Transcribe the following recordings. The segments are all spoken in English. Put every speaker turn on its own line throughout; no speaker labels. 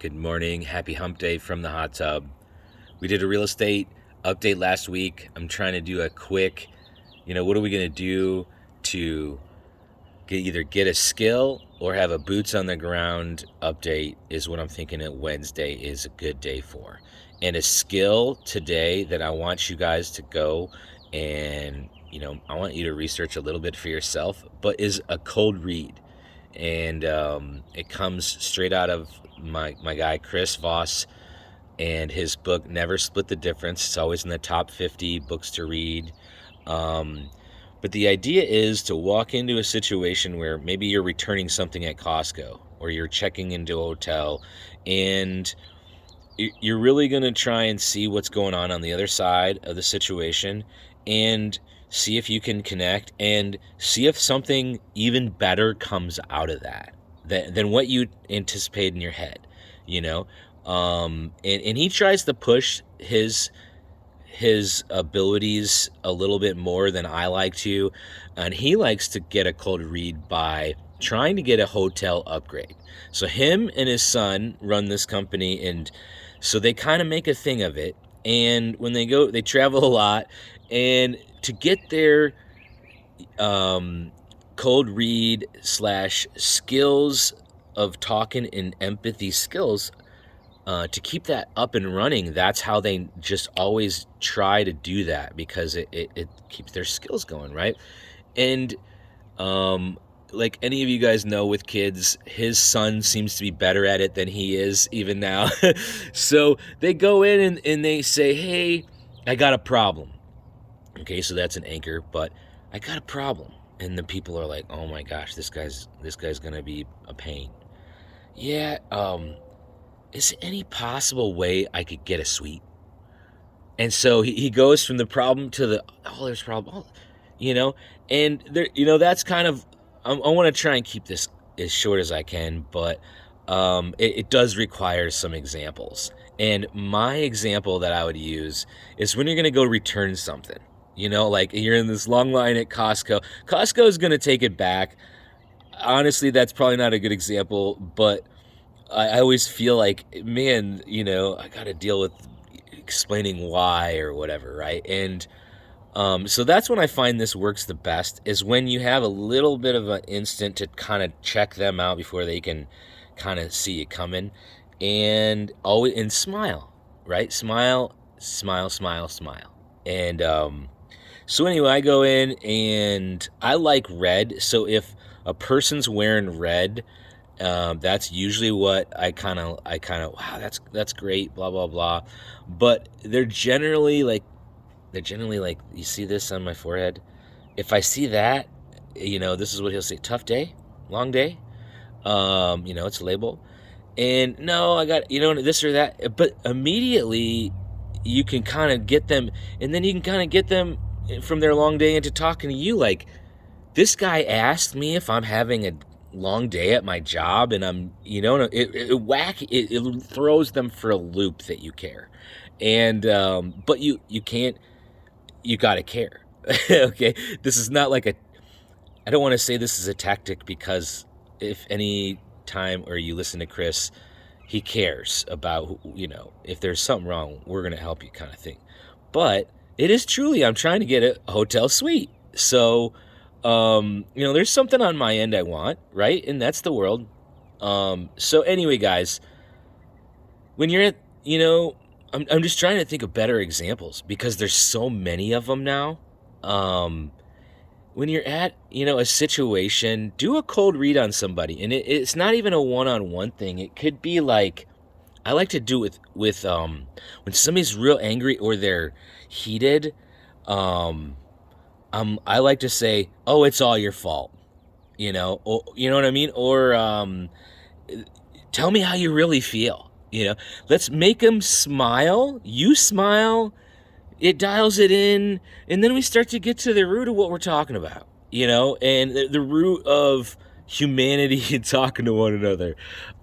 Good morning. Happy Humpday from the hot tub. We did a real estate update last week. I'm trying to do a quick, what are we going to do to either get a skill or have a boots on the ground update is what I'm thinking that Wednesday is a good day for. And a skill today that I want you guys to go and, I want you to research a little bit for yourself, but is a cold read. And it comes straight out of my guy Chris Voss and his book Never Split the Difference. It's always in the top 50 books to read. But the idea is to walk into a situation where maybe you're returning something at Costco or you're checking into a hotel, and you're really going to try and see what's going on the other side of the situation and see if you can connect and see if something even better comes out of that than what you anticipate in your head, and he tries to push his abilities a little bit more than I like to, and he likes to get a cold read by trying to get a hotel upgrade. So him and his son run this company, and so they kind of make a thing of it, and when they go, they travel a lot, and to get their cold read / skills of talking and empathy skills, to keep that up and running, that's how they just always try to do that, because it keeps their skills going, right? And like any of you guys know with kids, his son seems to be better at it than he is even now. So they go in and they say, hey, I got a problem. Okay, so that's an anchor, but I got a problem. And the people are like, oh my gosh, this guy's gonna be a pain. Yeah, is there any possible way I could get a suite? And so he goes from the problem to the, there's a problem, and there, that's kind of, I want to try and keep this as short as I can, but it does require some examples. And my example that I would use is when you're going to go return something, like you're in this long line at Costco. Costco is going to take it back. Honestly, that's probably not a good example, but I always feel like, man, I got to deal with explaining why or whatever, right? And so that's when I find this works the best, is when you have a little bit of an instant to kind of check them out before they can kind of see it coming, and smile, right? Smile, smile, smile, smile. And so anyway, I go in and I like red. So if a person's wearing red, that's usually what I kind of, wow, that's great, blah, blah, blah. But they're generally like, you see this on my forehead? If I see that, this is what he'll say: tough day, long day. It's a label. And no, I got, this or that. But immediately you can kind of get them, and then you can kind of get them from their long day into talking to you like, this guy asked me if I'm having a long day at my job, and I'm, it throws them for a loop that you care. And but you can't, you gotta care. Okay, this is not like I don't want to say this is a tactic, because if any time or you listen to Chris, he cares about, if there's something wrong, we're gonna help you, kind of thing. But it is truly, I'm trying to get a hotel suite. So there's something on my end I want, right? And that's the world. So anyway, guys, when you're at, I'm just trying to think of better examples, because there's so many of them now. When you're at, a situation, do a cold read on somebody. And it's not even a one-on-one thing. It could be like, I like to do it with when somebody's real angry or they're heated. I like to say, oh, it's all your fault. You know what I mean? Or tell me how you really feel. Let's make them smile. You smile. It dials it in, and then we start to get to the root of what we're talking about, and the root of humanity and talking to one another.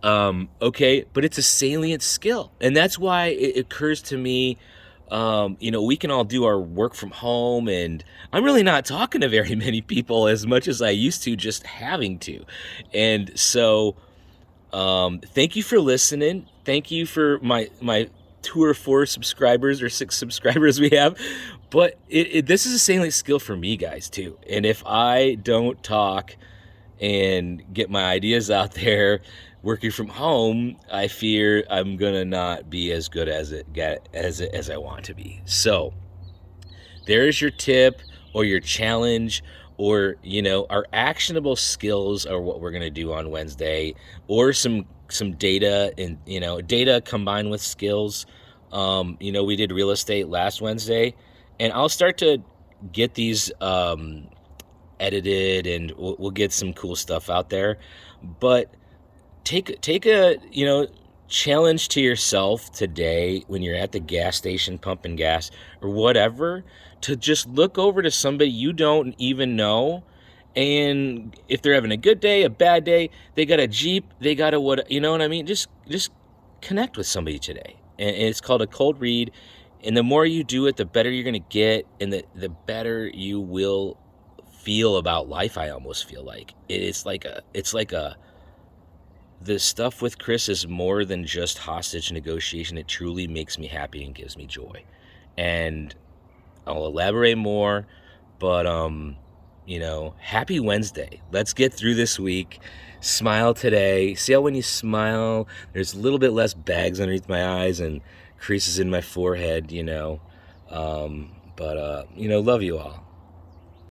Okay, but it's a salient skill, and that's why it occurs to me, we can all do our work from home, and I'm really not talking to very many people as much as I used to, just having to. And so Thank you for listening. Thank you for my 2 or 4 subscribers or 6 subscribers we have. But this is a salient skill for me, guys, too. And if I don't talk and get my ideas out there working from home, I fear I'm gonna not be as good as I want to be. So there's your tip or your challenge, or our actionable skills are what we're going to do on Wednesday, or some data, and data combined with skills. We did real estate last Wednesday, and I'll start to get these edited, and we'll get some cool stuff out there. But take a challenge to yourself today when you're at the gas station pumping gas or whatever, to just look over to somebody you don't even know, and if they're having a good day, a bad day, they got a Jeep, they got a what, you know what I mean? Just connect with somebody today. And it's called a cold read. And the more you do it, the better you're going to get, and the better you will feel about life. I almost feel like it's like the stuff with Chris is more than just hostage negotiation. It truly makes me happy and gives me joy. And I'll elaborate more, but happy Wednesday. Let's get through this week. Smile today. See how when you smile, there's a little bit less bags underneath my eyes and creases in my forehead, love you all.